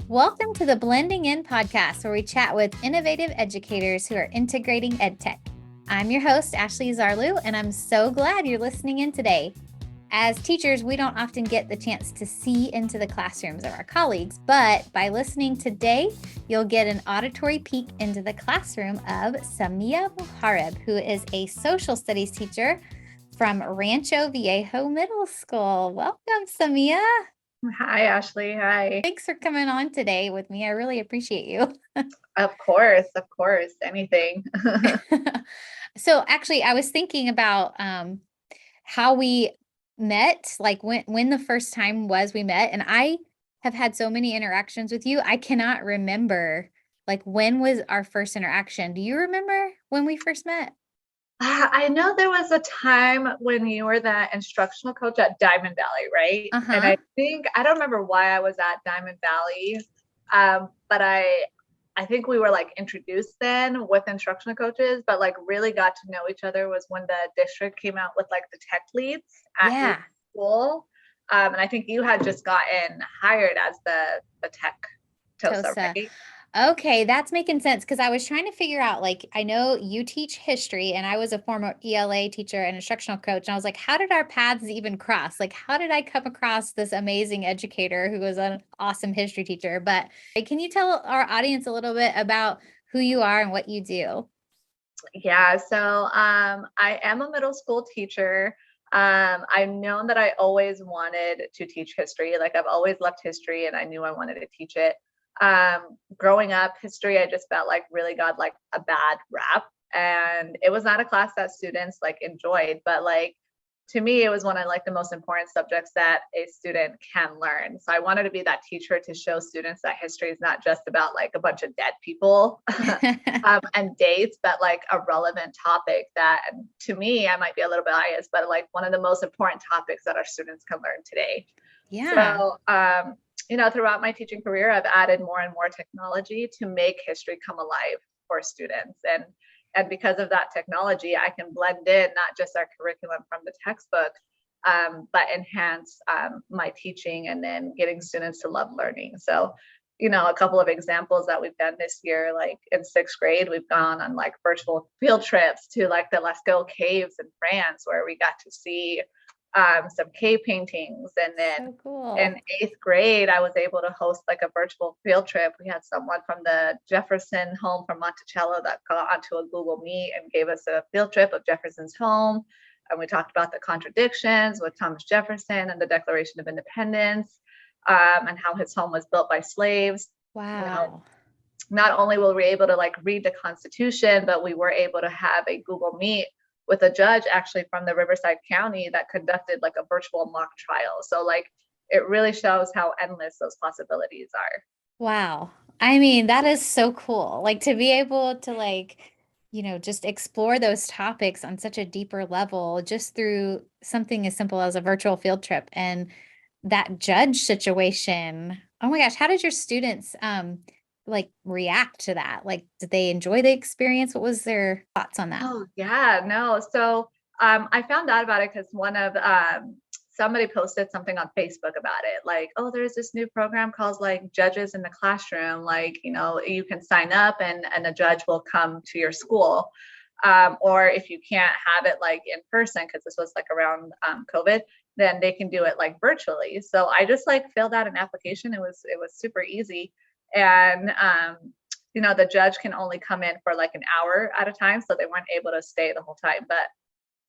Welcome to the Blending In podcast, where we chat with innovative educators who are integrating EdTech. I'm your host, Ashley Zarlu, and I'm so glad you're listening in today. As teachers, we don't often get the chance to see into the classrooms of our colleagues, but by listening today, you'll get an auditory peek into the classroom of Samia Muhareb, who is a social studies teacher from Rancho Viejo Middle School. Welcome, Samia. Hi, Ashley. Hi. Thanks for coming on today with me. I really appreciate you. Of course, anything. So actually, I was thinking about how we met, like when the first time was we met, and I have had so many interactions with you. I cannot remember like when was our first interaction. Do you remember when we first met? I know there was a time when you were the instructional coach at Diamond Valley, right? And Uh-huh. I don't remember why I was at Diamond Valley, but I think we were like introduced then with instructional coaches, but like really got to know each other was when the district came out with like the tech leads at each Yeah. school. And I think you had just gotten hired as the tech TOSA, Tosa. right? Okay, that's making sense because I was trying to figure out, like, I know you teach history and I was a former ELA teacher and instructional coach. And I was like, how did our paths even cross? Like, how did I come across this amazing educator who was an awesome history teacher? But can you tell our audience a little bit about who you are and what you do? Yeah, so I am a middle school teacher. I've known that I always wanted to teach history. Like I've always loved history and I knew I wanted to teach it. Growing up, history, I just felt like really got like a bad rap. And it was not a class that students like enjoyed, but like to me, it was one of like the most important subjects that a student can learn. So I wanted to be that teacher to show students that history is not just about like a bunch of dead people and dates, but like a relevant topic that to me, I might be a little bit biased, but like one of the most important topics that our students can learn today. Yeah. So, throughout my teaching career, I've added more and more technology to make history come alive for students. And because of that technology, I can blend in not just our curriculum from the textbook, but enhance my teaching and then getting students to love learning. So, a couple of examples that we've done this year, like in sixth grade, we've gone on like virtual field trips to like the Lascaux caves in France, where we got to see some cave paintings. And then So cool. in eighth grade, I was able to host like a virtual field trip. We had someone from the Jefferson home from Monticello that got onto a Google Meet and gave us a field trip of Jefferson's home. And we talked about the contradictions with Thomas Jefferson and the Declaration of Independence, and how his home was built by slaves. Wow. Not only were we able to like read the Constitution, but we were able to have a Google Meet with a judge actually from the Riverside County that conducted like a virtual mock trial. So like it really shows how endless those possibilities are. Wow. I mean, that is so cool. Like to be able to just explore those topics on such a deeper level just through something as simple as a virtual field trip and that judge situation. Oh my gosh, how did your students like react to that? Like did they enjoy the experience? What was their thoughts on that? Oh yeah, no. So I found out about it because one of somebody posted something on Facebook about it. Like, oh, there's this new program called like Judges in the Classroom. Like, you can sign up and a judge will come to your school. Or if you can't have it like in person, because this was like around COVID, then they can do it like virtually. So I just like filled out an application. It was super easy. And the judge can only come in for like an hour at a time. So they weren't able to stay the whole time. But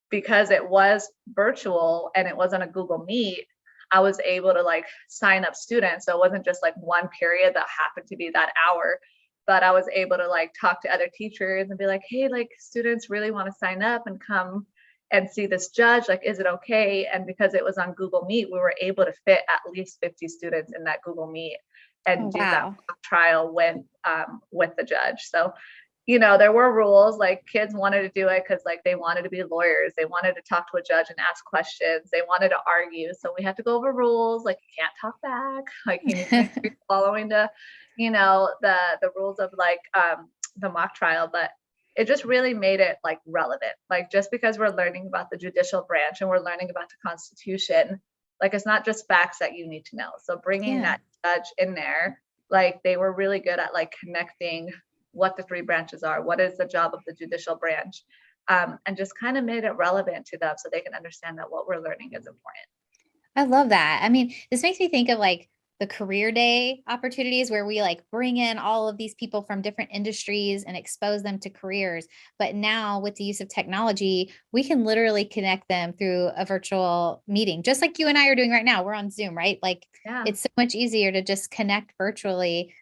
because it was virtual and it wasn't a Google Meet, I was able to like sign up students. So it wasn't just like one period that happened to be that hour, but I was able to like talk to other teachers and be like, hey, like students really want to sign up and come and see this judge. Like, is it okay? And because it was on Google Meet, we were able to fit at least 50 students in that Google Meet and Oh, do that wow. trial with the judge. So there were rules. Like kids wanted to do it because like they wanted to be lawyers, they wanted to talk to a judge and ask questions, they wanted to argue, so we had to go over rules. Like you can't talk back, like you need to make sure you're following the rules of like the mock trial. But it just really made it like relevant. Like just because we're learning about the judicial branch and we're learning about the Constitution, like it's not just facts that you need to know. So bringing Yeah. that judge in there like they were really good at like connecting what the three branches are, what is the job of the judicial branch, and just kind of made it relevant to them so they can understand that what we're learning is important. I love that. I mean, this makes me think of like the career day opportunities where we like bring in all of these people from different industries and expose them to careers. But now with the use of technology, we can literally connect them through a virtual meeting, just like you and I are doing right now. We're on Zoom, right? Like Yeah. it's so much easier to just connect virtually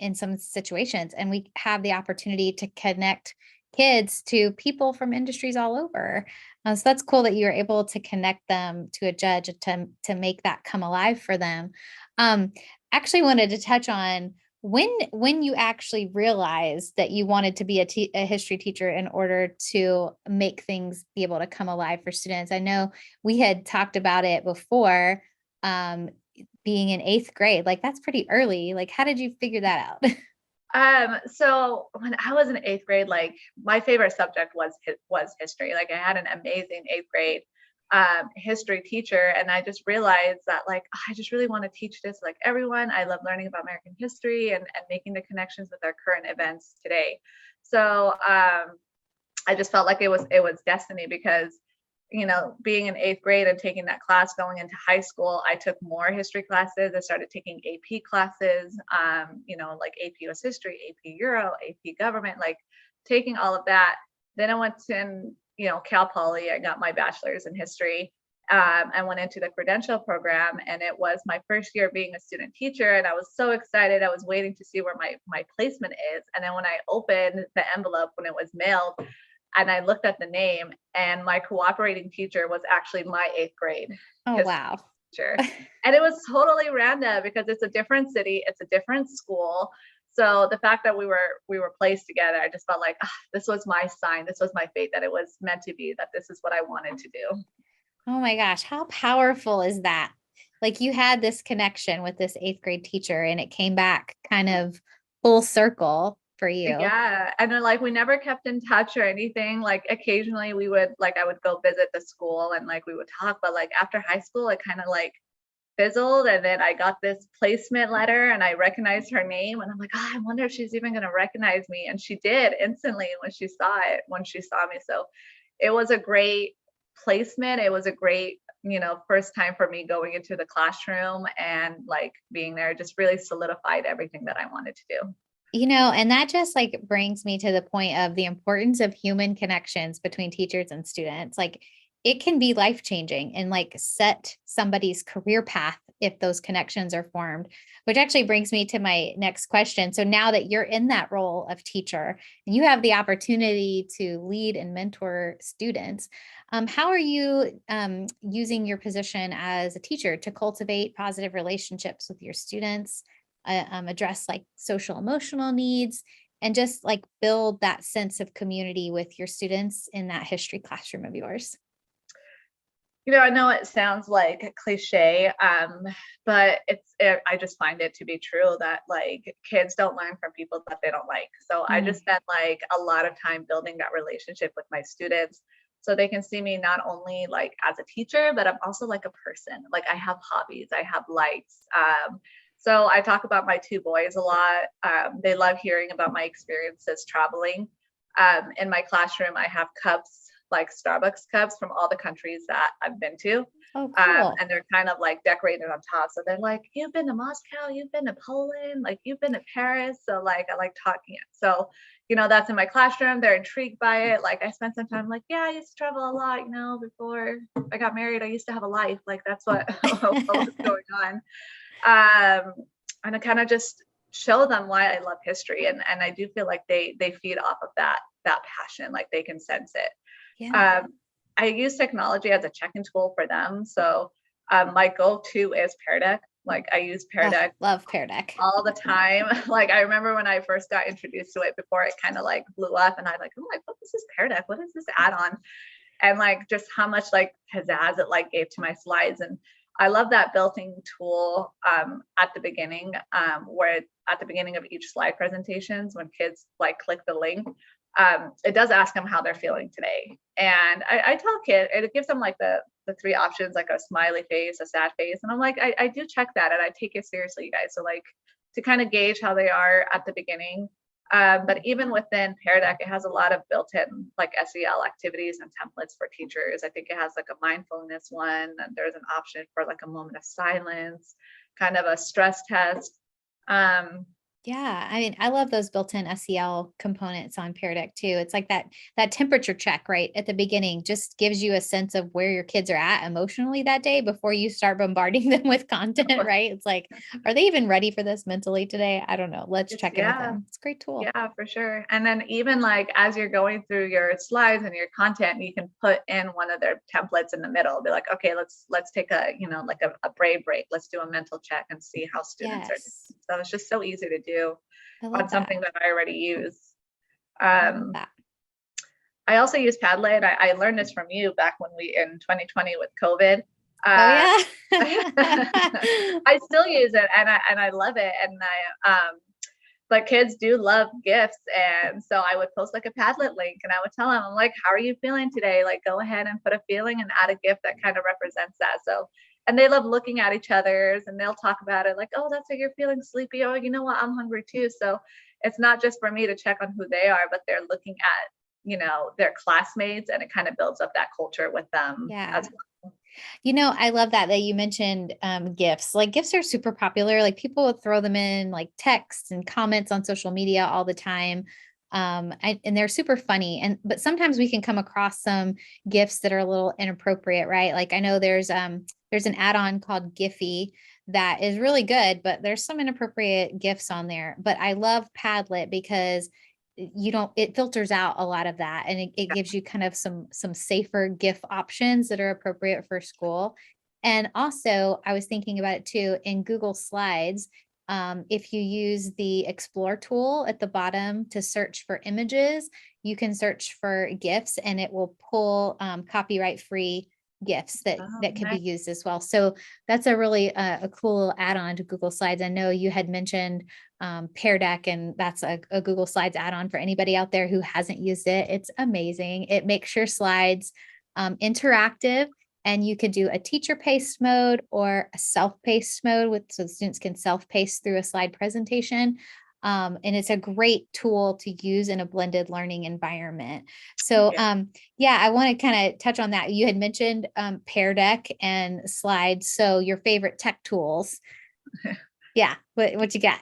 in some situations. And we have the opportunity to connect kids to people from industries all over. So that's cool that you were able to connect them to a judge to make that come alive for them. Um, Actually wanted to touch on when you actually realized that you wanted to be a history teacher in order to make things be able to come alive for students. I know we had talked about it before, um, being in eighth grade. Like that's pretty early. Like, how did you figure that out? So when I was in eighth grade, like my favorite subject was history. Like I had an amazing eighth grade history teacher, and I just realized that like I just really want to teach this like everyone. I love learning about American history and making the connections with our current events today. So I just felt like it was destiny because being in eighth grade and taking that class going into high school, I took more history classes. I started taking AP classes, like AP US history, AP Euro, AP government, like taking all of that. Then I went to, Cal Poly. I got my bachelor's in history. I went into the credential program, and it was my first year being a student teacher. And I was so excited. I was waiting to see where my placement is. And then when I opened the envelope, when it was mailed, and I looked at the name, and my cooperating teacher was actually my eighth grade Oh, history wow. teacher. And it was totally random because it's a different city, it's a different school. So the fact that we were placed together, I just felt like this was my sign, this was my fate, that it was meant to be, that this is what I wanted to do. Oh my gosh, how powerful is that? Like you had this connection with this eighth grade teacher and it came back kind of full circle for you. Yeah. And then like we never kept in touch or anything. Like occasionally I would go visit the school and like we would talk, but like after high school, it kind of like fizzled. And then I got this placement letter and I recognized her name. And I'm like, I wonder if she's even going to recognize me. And she did instantly when she saw me. So it was a great placement. It was a great, first time for me going into the classroom, and like being there just really solidified everything that I wanted to do. And that just like brings me to the point of the importance of human connections between teachers and students. Like it can be life changing and like set somebody's career path if those connections are formed, which actually brings me to my next question. So now that you're in that role of teacher and you have the opportunity to lead and mentor students, how are you using your position as a teacher to cultivate positive relationships with your students, address like social emotional needs, and just like build that sense of community with your students in that history classroom of yours? I know it sounds like a cliche, but I just find it to be true that like kids don't learn from people that they don't like. So I just Mm. spent like a lot of time building that relationship with my students so they can see me not only like as a teacher, but I'm also like a person. Like I have hobbies, I have likes. So I talk about my two boys a lot. They love hearing about my experiences traveling. In my classroom, I have cups, like Starbucks cups from all the countries that I've been to. Oh, cool. And they're kind of like decorated on top. So they're like, you've been to Moscow, you've been to Poland, like you've been to Paris. So like I like talking it. So, that's in my classroom. They're intrigued by it. Like I spent some time like, yeah, I used to travel a lot, before I got married. I used to have a life. Like that's what, what was going on. And I kind of just show them why I love history. And I do feel like they feed off of that passion, like they can sense it. Yeah. I use technology as a check-in tool for them. So my go-to is Pear Deck. Like I use Pear Oh, Deck love Pear Deck. all the time. Like I remember when I first got introduced to it before it kind of like blew up, and I'm like, what is this Pear Deck? What is this add-on? And like just how much like pizzazz it like gave to my slides. And I love that built-in tool at the beginning, where at the beginning of each slide presentations, when kids like click the link, it does ask them how they're feeling today. And I tell kids, it gives them like the three options, like a smiley face, a sad face. And I'm like, I do check that and I take it seriously, you guys. So like, to kind of gauge how they are at the beginning. But even within Pear Deck, it has a lot of built-in like SEL activities and templates for teachers. I think it has like a mindfulness one, and there's an option for like a moment of silence, kind of a stress test. Yeah, I mean, I love those built-in SEL components on Pear Deck too. It's like that temperature check right at the beginning just gives you a sense of where your kids are at emotionally that day before you start bombarding them with content, right? It's like, are they even ready for this mentally today? I don't know. Let's check in with them. It's a great tool. Yeah, for sure. And then even like as you're going through your slides and your content, you can put in one of their templates in the middle. Be like, okay, let's take a, like a brain break. Let's do a mental check and see how students are doing. So it's just so easy to do on something that I already use. I also use Padlet. I learned this from you back when in 2020 with COVID. I still use it and I love it. And but kids do love gifts. And so I would post like a Padlet link and I would tell them, I'm like, how are you feeling today? Like, go ahead and put a feeling and add a gift that kind of represents that. So, and they love looking at each other's and they'll talk about it like, oh, that's like you're feeling sleepy. Oh, you know what? I'm hungry too. So it's not just for me to check on who they are, but they're looking at, their classmates, and it kind of builds up that culture with them as well. I love that you mentioned gifts. Like gifts are super popular. Like people will throw them in like texts and comments on social media all the time. And they're super funny. But sometimes we can come across some gifts that are a little inappropriate, right? Like I know there's an add-on called Giphy that is really good, but there's some inappropriate gifts on there. But I love Padlet because it filters out a lot of that, and it gives you kind of some safer gift options that are appropriate for school. And also I was thinking about it too in Google Slides. If you use the Explore tool at the bottom to search for images, you can search for gifts and it will pull copyright free gifts that can be used as well. So that's a really a cool add-on to Google Slides. I know you had mentioned Pear Deck, and that's a Google Slides add-on for anybody out there who hasn't used it. It's amazing. It makes your slides interactive, and you could do a teacher paced mode or a self-paced mode so the students can self-pace through a slide presentation. And it's a great tool to use in a blended learning environment. So I want to kind of touch on that. You had mentioned Pear Deck and Slides. So your favorite tech tools. Yeah. What you got?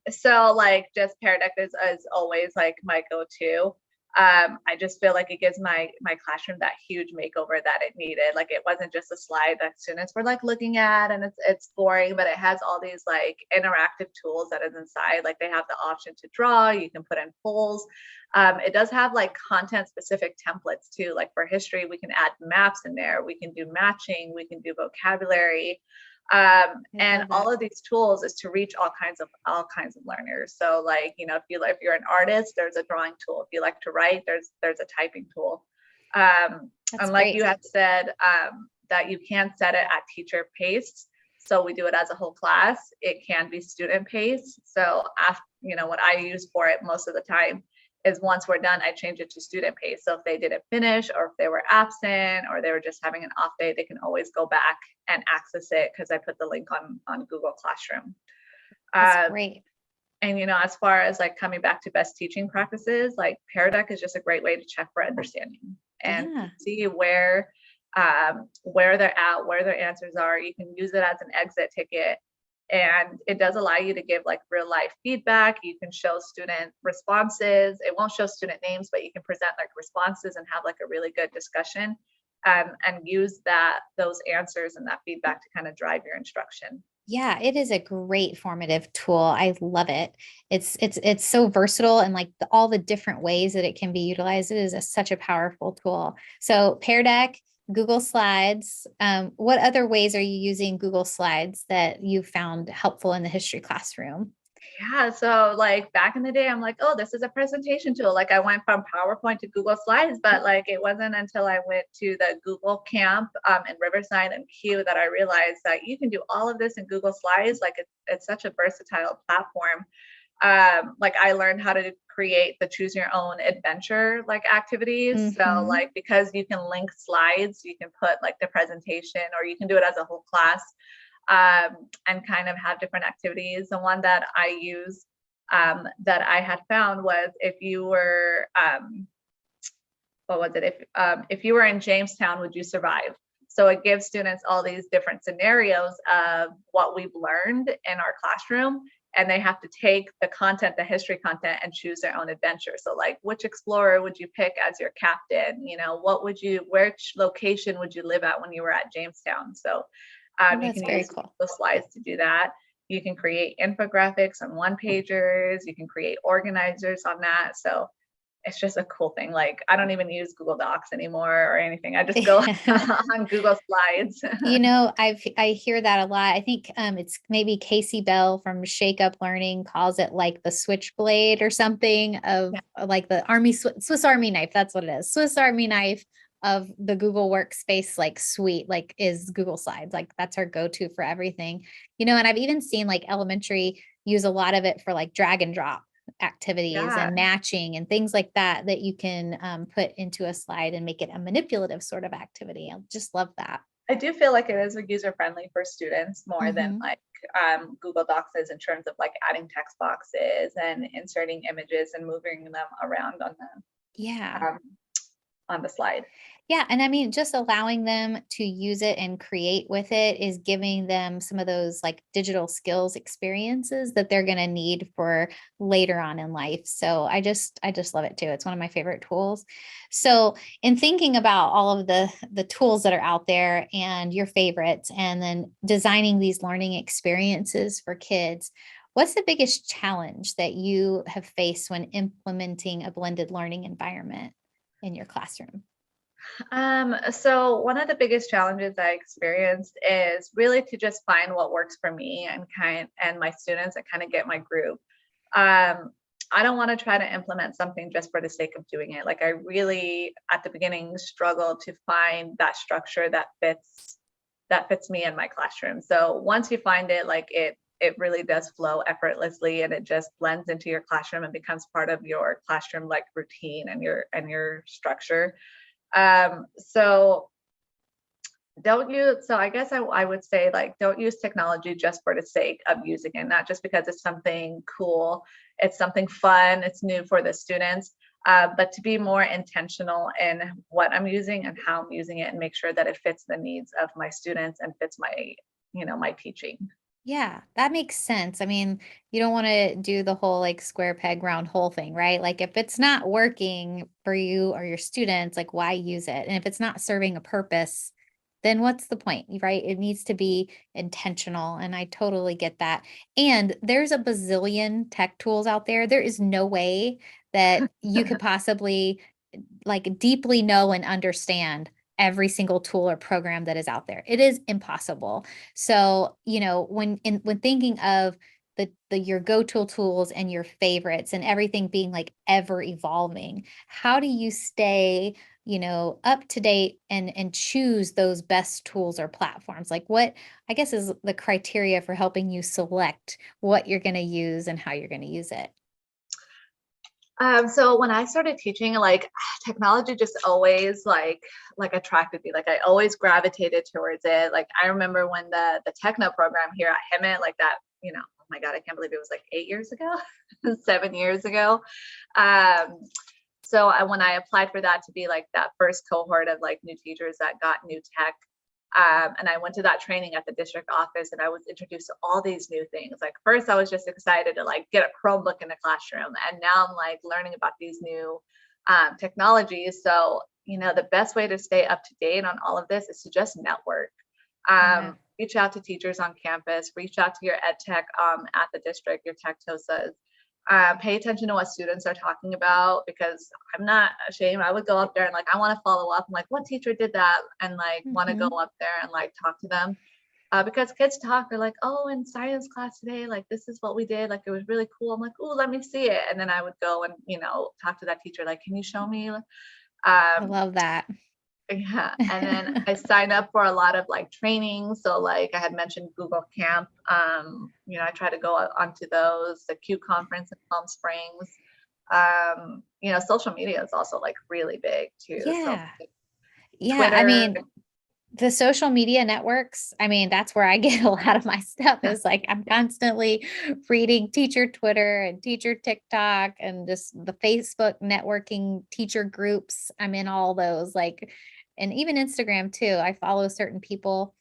So like just Pear Deck is always like my go-to. I just feel like it gives my classroom that huge makeover that it needed. Like it wasn't just a slide that students were like looking at and it's boring, but it has all these like interactive tools that is inside. Like they have the option to draw, you can put in polls. It does have like content specific templates too. Like for history, we can add maps in there, we can do matching, we can do vocabulary. And all of these tools is to reach all kinds of learners. So like, if you're an artist, there's a drawing tool. If you like to write, there's a typing tool. And like great. You had said, that you can set it at teacher pace. So we do it as a whole class. It can be student pace. So after, what I use for it most of the time is once we're done, I change it to student pace. So if they didn't finish, or if they were absent, or they were just having an off day, they can always go back and access it because I put the link on Google Classroom. That's great. And, as far as like coming back to best teaching practices, like Pear Deck is just a great way to check for understanding and see where they're at, where their answers are. You can use it as an exit ticket. And it does allow you to give like real life feedback. You can show student responses. It won't show student names, but you can present like responses and have like a really good discussion, and use those answers and that feedback to kind of drive your instruction. Yeah, it is a great formative tool. I love it. It's so versatile, and like all the different ways that it can be utilized. It is such a powerful tool. So Pear Deck, Google Slides. What other ways are you using Google Slides that you found helpful in the history classroom? Yeah, so like back in the day, I'm like, oh, this is a presentation tool. Like I went from PowerPoint to Google Slides, but like it wasn't until I went to the Google camp in Riverside and Q that I realized that you can do all of this in Google Slides. Like it's such a versatile platform. Like I learned how to create the choose your own adventure like activities. Mm-hmm. So like, because you can link slides, you can put like the presentation, or you can do it as a whole class. and kind of have different activities. The one that I use that I had found was if you were, what was it? If you were in Jamestown, would you survive? So it gives students all these different scenarios of what we've learned in our classroom, and they have to take the content, the history content, and choose their own adventure. So like, which explorer would you pick as your captain? You know, which location would you live at when you were at Jamestown? So you That's can very use cool. the slides to do that. You can create infographics on one pagers. You can create organizers on that. So it's just a cool thing. Like, I don't even use Google Docs anymore or anything. I just go on Google Slides. I hear that a lot. I think it's maybe Casey Bell from Shake Up Learning calls it like the switchblade or something of like the Swiss Army knife. That's what it is. Swiss Army knife of the Google Workspace like suite, like is Google Slides. Like that's our go-to for everything. And I've even seen like elementary use a lot of it for like drag and drop activities Yeah, and matching and things like that you can put into a slide and make it a manipulative sort of activity. I just love that. I do feel like it is user friendly for students more than Mhm. like Google Docs is in terms of like adding text boxes and inserting images and moving them around Yeah. um, on the slide. Yeah. And I mean, just allowing them to use it and create with it is giving them some of those like digital skills experiences that they're going to need for later on in life. So I just love it too. It's one of my favorite tools. So in thinking about all of the tools that are out there and your favorites, and then designing these learning experiences for kids, what's the biggest challenge that you have faced when implementing a blended learning environment in your classroom? So one of the biggest challenges I experienced is really to just find what works for me and my students and kind of get my group. I don't want to try to implement something just for the sake of doing it. Like I really at the beginning struggled to find that structure that fits me in my classroom. So once you find it, like it really does flow effortlessly and it just blends into your classroom and becomes part of your classroom like routine and your structure. So don't use, so I guess I would say like, don't use technology just for the sake of using it, not just because it's something cool, it's something fun, it's new for the students, but to be more intentional in what I'm using and how I'm using it and make sure that it fits the needs of my students and fits my teaching. Yeah, that makes sense. I mean, you don't want to do the whole like square peg round hole thing, right? Like if it's not working for you or your students, like why use it? And if it's not serving a purpose, then what's the point, right? It needs to be intentional. And I totally get that. And there's a bazillion tech tools out there. There is no way that you could possibly like deeply know and understand every single tool or program that is out there. It is impossible. So, when thinking of the your go-to tools and your favorites and everything being like ever evolving, how do you stay, up to date and choose those best tools or platforms? Like what I guess is the criteria for helping you select what you're going to use and how you're going to use it? So when I started teaching, like technology just always like attracted me. Like I always gravitated towards it. Like I remember when the techno program here at Hemet, like that, oh my God, I can't believe it was like 8 years ago, 7 years ago. Um, when I applied for that to be like that first cohort of like new teachers that got new tech, and I went to that training at the district office and I was introduced to all these new things. Like first I was just excited to like get a Chromebook in the classroom. And now I'm like learning about these new technologies. So, the best way to stay up to date on all of this is to just network. Yeah. Reach out to teachers on campus, reach out to your ed tech at the district, your tech TOSAs. Pay attention to what students are talking about because I'm not ashamed. I would go up there and like I want to follow up. I'm like, what teacher did that? And like want to go Mhm. up there and like talk to them. Because kids talk, they're like, oh, in science class today, like this is what we did. Like it was really cool. I'm like, oh, let me see it. And then I would go and talk to that teacher. Like, can you show me? I Um, love that. yeah, and then I signed up for a lot of like trainings. So like I had mentioned Google Camp. I try to go onto those, the Q conference in Palm Springs. Social media is also like really big too. So Yeah. Yeah, I Twitter. mean, The social media networks, I mean, that's where I get a lot of my stuff is like I'm constantly reading teacher Twitter and teacher TikTok and just the Facebook networking teacher groups. I'm in all those, like, and even Instagram too. I follow certain people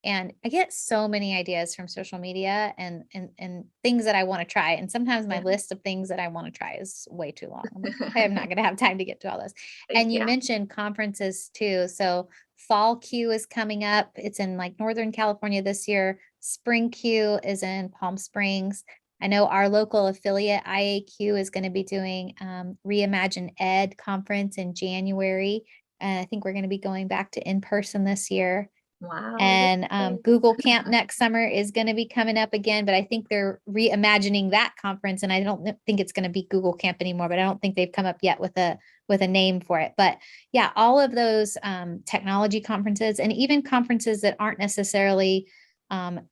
and I get so many ideas from social media and things that I want to try. And sometimes my Yeah. list of things that I want to try is way too long. I'm like, okay, I'm not going to have time to get to all those. And you Yeah. mentioned conferences too. So Fall Q is coming up. It's in like Northern California this year. Spring Q is in Palm Springs. I know our local affiliate IAQ is going to be doing Reimagine Ed conference in January. And I think we're going to be going back to in person this year. Wow. That's And great. Google Camp next summer is going to be coming up again, but I think they're reimagining that conference, and I don't think it's going to be Google Camp anymore. But I don't think they've come up yet with a name for it. But yeah, all of those technology conferences, and even conferences that aren't necessarily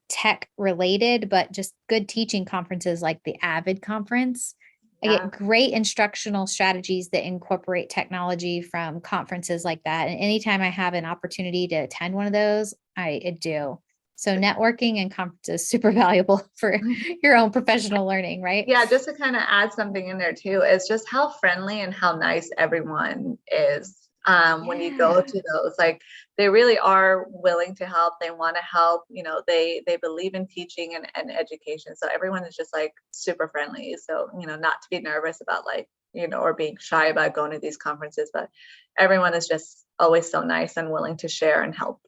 tech related, but just good teaching conferences like the Avid conference. I Yeah. get great instructional strategies that incorporate technology from conferences like that. And anytime I have an opportunity to attend one of those, I do. So networking and conferences super valuable for your own professional learning, right? Yeah, just to kind of add something in there too, is just how friendly and how nice everyone is. When you go Yeah. to those, like they really are willing to help. They want to help, they believe in teaching and education. So everyone is just like super friendly. So, not to be nervous about like, or being shy about going to these conferences, but everyone is just always so nice and willing to share and help.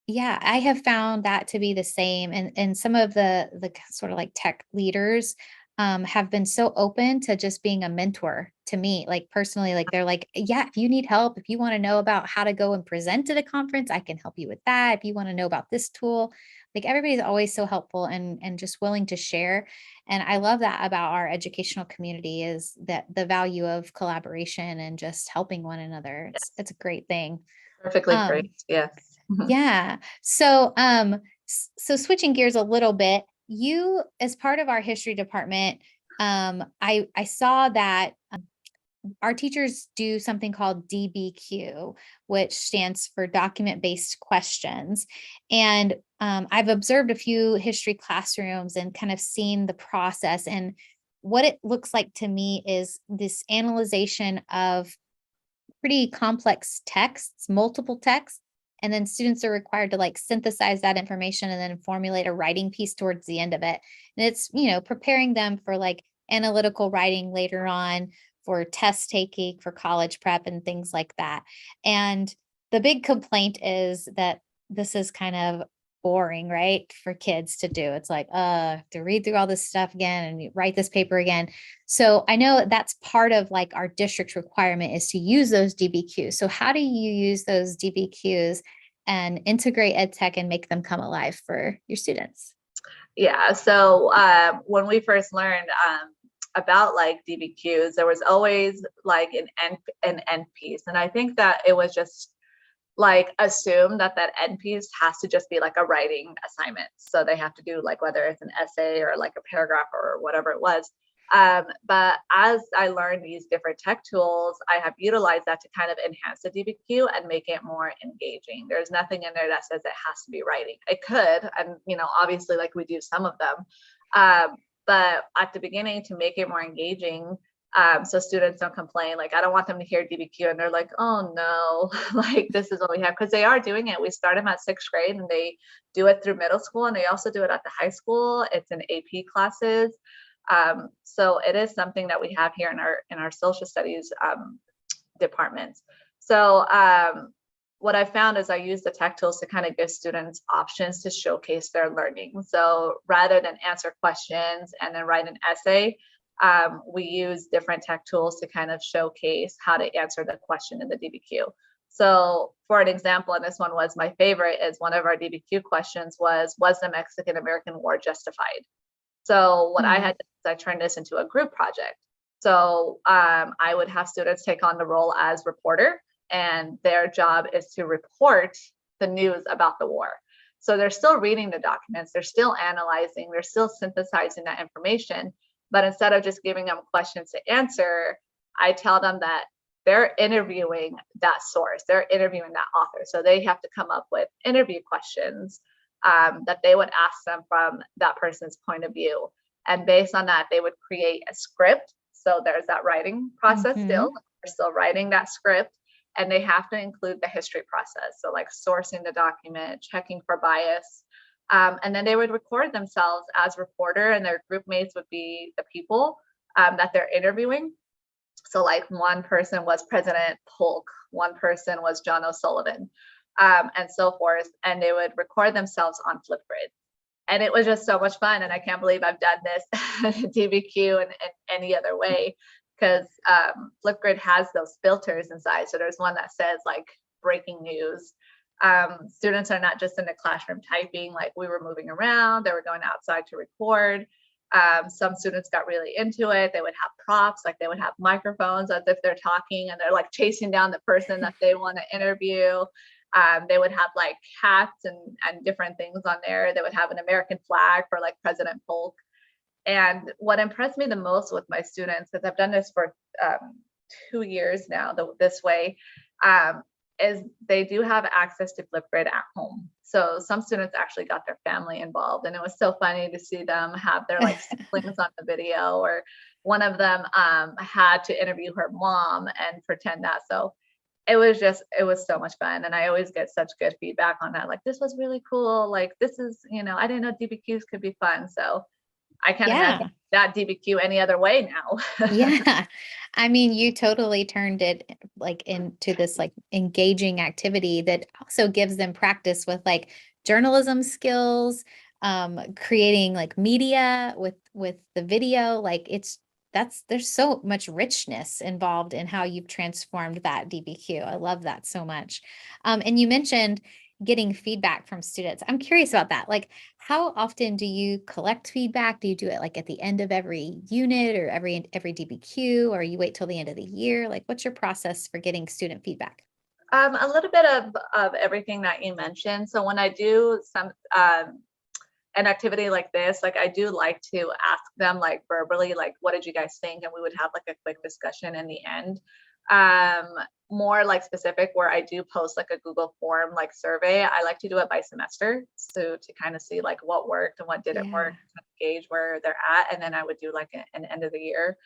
Yeah, I have found that to be the same, and some of the sort of like tech leaders have been so open to just being a mentor to me, like personally, like they're like, yeah, if you need help, if you want to know about how to go and present at a conference, I can help you with that. If you want to know about this tool, like everybody's always so helpful and just willing to share. And I love that about our educational community is that the value of collaboration and just helping one another. It's a great thing. Perfectly Um, phrased. Yes. yeah. So, so switching gears a little bit, you, as part of our history department, I saw that our teachers do something called DBQ, which stands for document based questions. And I've observed a few history classrooms and kind of seen the process. And what it looks like to me is this analyzation of pretty complex texts, multiple texts. And then students are required to like synthesize that information and then formulate a writing piece towards the end of it. And it's, preparing them for like analytical writing later on, for test taking, for college prep and things like that. And the big complaint is that this is kind of boring, right? For kids to do. It's like, to read through all this stuff again and write this paper again. So I know that's part of like our district's requirement is to use those DBQs. So how do you use those DBQs and integrate ed tech and make them come alive for your students? Yeah. So when we first learned about like DBQs, there was always like an end piece, and I think that it was just like assumed that that end piece has to just be like a writing assignment. So they have to do like whether it's an essay or like a paragraph or whatever it was. But as I learned these different tech tools, I have utilized that to kind of enhance the DBQ and make it more engaging. There's nothing in there that says it has to be writing. It could, and obviously, like we do some of them. But at the beginning, to make it more engaging, so students don't complain. Like I don't want them to hear DBQ and they're like, oh no, like this is what we have, because they are doing it. We start them at 6th grade and they do it through middle school, and they also do it at the high school. It's in AP classes. So it is something that we have here in our social studies departments. So what I found is I use the tech tools to kind of give students options to showcase their learning. So rather than answer questions and then write an essay, we use different tech tools to kind of showcase how to answer the question in the DBQ. So for an example, and this one was my favorite, is one of our DBQ questions was the Mexican-American War justified? So what I Hmm. had done is I turned this into a group project. So I would have students take on the role as reporter, and their job is to report the news about the war. So they're still reading the documents, they're still analyzing, they're still synthesizing that information. But instead of just giving them questions to answer, I tell them that they're interviewing that source, they're interviewing that author. So they have to come up with interview questions that they would ask them from that person's point of view. And based on that, they would create a script. So there's that writing process still. They're still writing that script, and they have to include the history process. So like sourcing the document, checking for bias. And then they would record themselves as reporter, and their group mates would be the people that they're interviewing. So like one person was President Polk, one person was John O'Sullivan, and so forth. And they would record themselves on Flipgrid. And it was just so much fun. And I can't believe I've done this DBQ and any other way, because Flipgrid has those filters inside. So there's one that says like breaking news. Students are not just in the classroom typing, like we were moving around, they were going outside to record. Some students got really into it. They would have props, like they would have microphones as if they're talking, and they're like chasing down the person that they want to interview. They would have like hats and different things on there. They would have an American flag for like President Polk. And what impressed me the most with my students, because I've done this for 2 years now this way, is they do have access to Flipgrid at home. So some students actually got their family involved, and it was so funny to see them have their like siblings on the video, or one of them had to interview her mom and pretend that. So it was so much fun. And I always get such good feedback on that. Like, this was really cool. Like, this is, I didn't know DBQs could be fun. So I can't imagine that DBQ any other way now. Yeah. I mean, you totally turned it like into this like engaging activity that also gives them practice with like journalism skills, creating like media with the video. Like there's so much richness involved in how you've transformed that DBQ. I love that so much. And you mentioned getting feedback from students. I'm curious about that. Like, how often do you collect feedback? Do you do it like at the end of every unit or every DBQ, or you wait till the end of the year? Like, what's your process for getting student feedback? A little bit of everything that you mentioned. So when I do some an activity like this, like I do like to ask them like verbally, like, what did you guys think? And we would have like a quick discussion in the end. More like specific, where I do post like a Google form like survey. I like to do it by semester, so to kind of see like what worked and what didn't work, to gauge where they're at. And then I would do like an end of the year.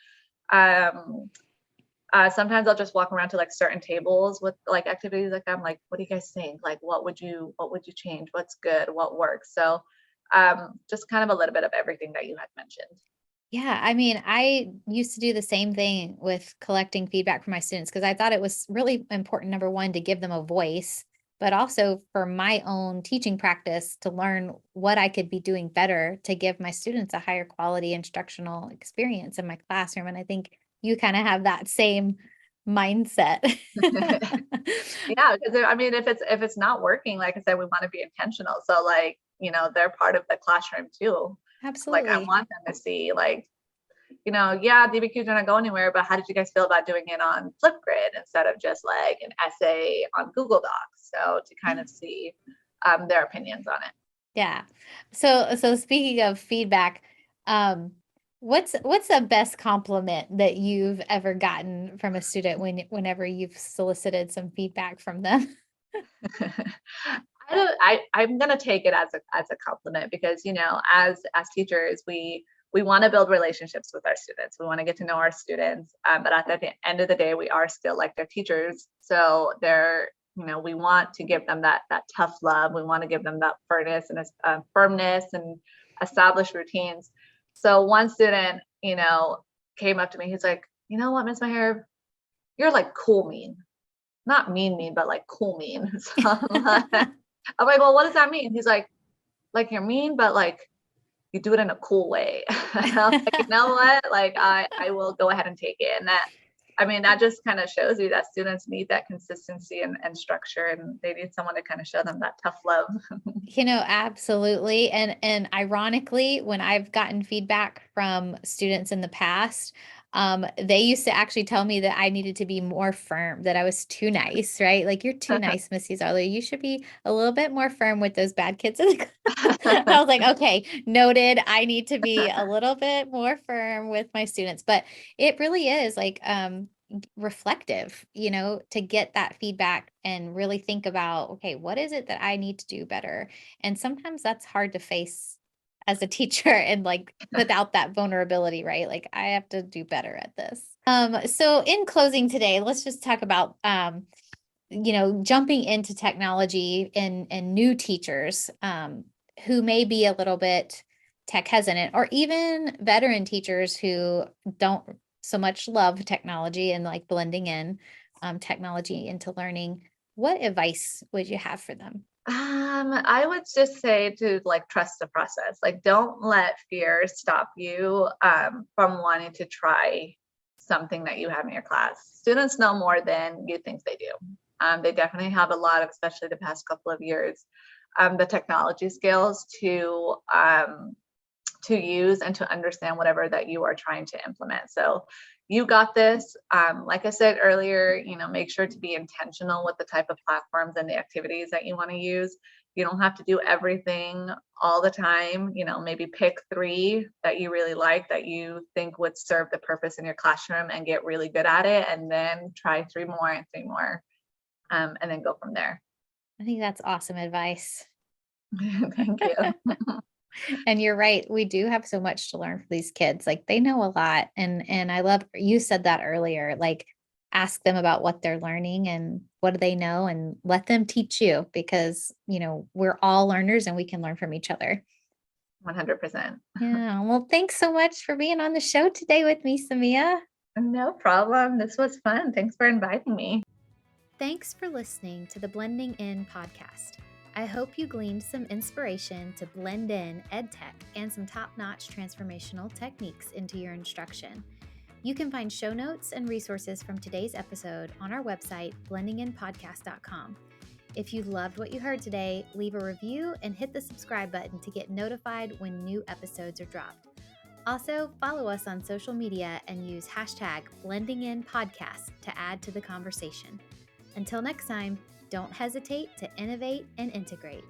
Sometimes I'll just walk around to like certain tables with like activities like that. I'm like, what do you guys think? Like, what would you change? What's good? What works? So just kind of a little bit of everything that you had mentioned. Yeah, I mean, I used to do the same thing with collecting feedback from my students because I thought it was really important, number one, to give them a voice, but also for my own teaching practice to learn what I could be doing better to give my students a higher quality instructional experience in my classroom. And I think you kind of have that same mindset. Yeah, because I mean, if it's not working, like I said, we want to be intentional. So like, they're part of the classroom too. Absolutely. Like I want them to see like, yeah, DBQ's gonna go anywhere, but how did you guys feel about doing it on Flipgrid instead of just like an essay on Google Docs? So to kind of see their opinions on it. Yeah. So speaking of feedback, what's the best compliment that you've ever gotten from a student whenever you've solicited some feedback from them? I'm gonna take it as a compliment, because as teachers, we want to build relationships with our students. We want to get to know our students, but at the end of the day, we are still like their teachers. So we want to give them that tough love. We want to give them that firmness and establish routines. So one student, came up to me. He's like, you know what, Ms. Muhareb, you're like cool mean, not mean, but like cool mean. So I'm like, well, what does that mean? He's like you're mean, but like you do it in a cool way. And I was like, you know what? Like I will go ahead and take it. And that just kind of shows you that students need that consistency and structure, and they need someone to kind of show them that tough love. Absolutely. And ironically, when I've gotten feedback from students in the past, they used to actually tell me that I needed to be more firm, that I was too nice, right? Like, you're too nice, Mrs. Arlo. You should be a little bit more firm with those bad kids in the class. I was like, okay, noted. I need to be a little bit more firm with my students. But it really is like, reflective, to get that feedback and really think about, okay, what is it that I need to do better? And sometimes that's hard to face as a teacher and like without that vulnerability, right? Like I have to do better at this. So in closing today, let's just talk about jumping into technology and new teachers who may be a little bit tech hesitant, or even veteran teachers who don't so much love technology and like blending in technology into learning. What advice would you have for them? I would just say to like trust the process. Like, don't let fear stop you from wanting to try something that you have in your class. Students know more than you think they do. They definitely have a lot of, especially the past couple of years, the technology skills to use and to understand whatever that you are trying to implement. So you got this. Like I said earlier, make sure to be intentional with the type of platforms and the activities that you want to use. You don't have to do everything all the time. Maybe pick 3 that you really like, that you think would serve the purpose in your classroom, and get really good at it. And then try 3 more and 3 more, and then go from there. I think that's awesome advice. Thank you. And you're right. We do have so much to learn from these kids. Like they know a lot. And I love you said that earlier. Like ask them about what they're learning and what do they know, and let them teach you, because, we're all learners and we can learn from each other. 100%. Yeah. Well, thanks so much for being on the show today with me, Samia. No problem. This was fun. Thanks for inviting me. Thanks for listening to the Blending In podcast. I hope you gleaned some inspiration to blend in EdTech and some top-notch transformational techniques into your instruction. You can find show notes and resources from today's episode on our website, blendinginpodcast.com. If you loved what you heard today, leave a review and hit the subscribe button to get notified when new episodes are dropped. Also, follow us on social media and use hashtag blendinginpodcast to add to the conversation. Until next time, don't hesitate to innovate and integrate.